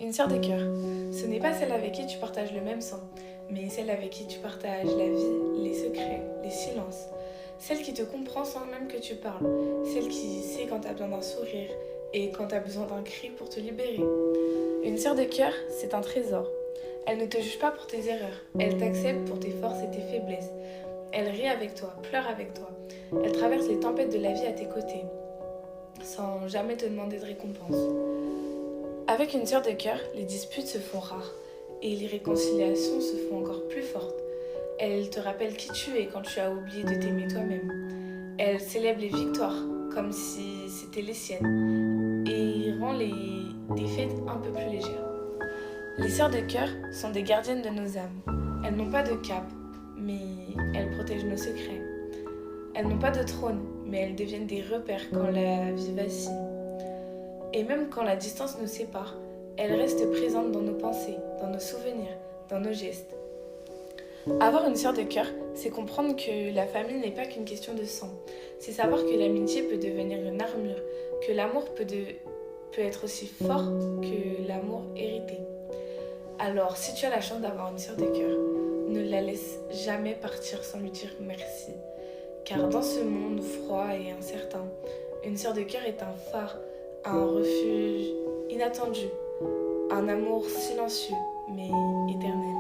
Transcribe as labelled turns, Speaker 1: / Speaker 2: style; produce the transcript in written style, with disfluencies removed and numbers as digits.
Speaker 1: Une sœur de cœur, ce n'est pas celle avec qui tu partages le même sang, mais celle avec qui tu partages la vie, les secrets, les silences. Celle qui te comprend sans même que tu parles. Celle qui sait quand tu as besoin d'un sourire et quand tu as besoin d'un cri pour te libérer. Une sœur de cœur, c'est un trésor. Elle ne te juge pas pour tes erreurs. Elle t'accepte pour tes forces et tes faiblesses. Elle rit avec toi, pleure avec toi. Elle traverse les tempêtes de la vie à tes côtés, sans jamais te demander de récompense. Avec une sœur de cœur, les disputes se font rares et les réconciliations se font encore plus fortes. Elle te rappelle qui tu es quand tu as oublié de t'aimer toi-même. Elle célèbre les victoires comme si c'était les siennes et rend les défaites un peu plus légères. Les sœurs de cœur sont des gardiennes de nos âmes. Elles n'ont pas de cape, mais elles protègent nos secrets. Elles n'ont pas de trône, mais elles deviennent des repères quand la vie vacille. Et même quand la distance nous sépare, elles restent présentes dans nos pensées, dans nos souvenirs, dans nos gestes. Avoir une sœur de cœur, c'est comprendre que la famille n'est pas qu'une question de sang. C'est savoir que l'amitié peut devenir une armure, que l'amour peut être aussi fort que l'amour hérité. Alors, si tu as la chance d'avoir une sœur de cœur, ne la laisse jamais partir sans lui dire merci. Car dans ce monde froid et incertain, une sœur de cœur est un phare, un refuge inattendu, un amour silencieux mais éternel.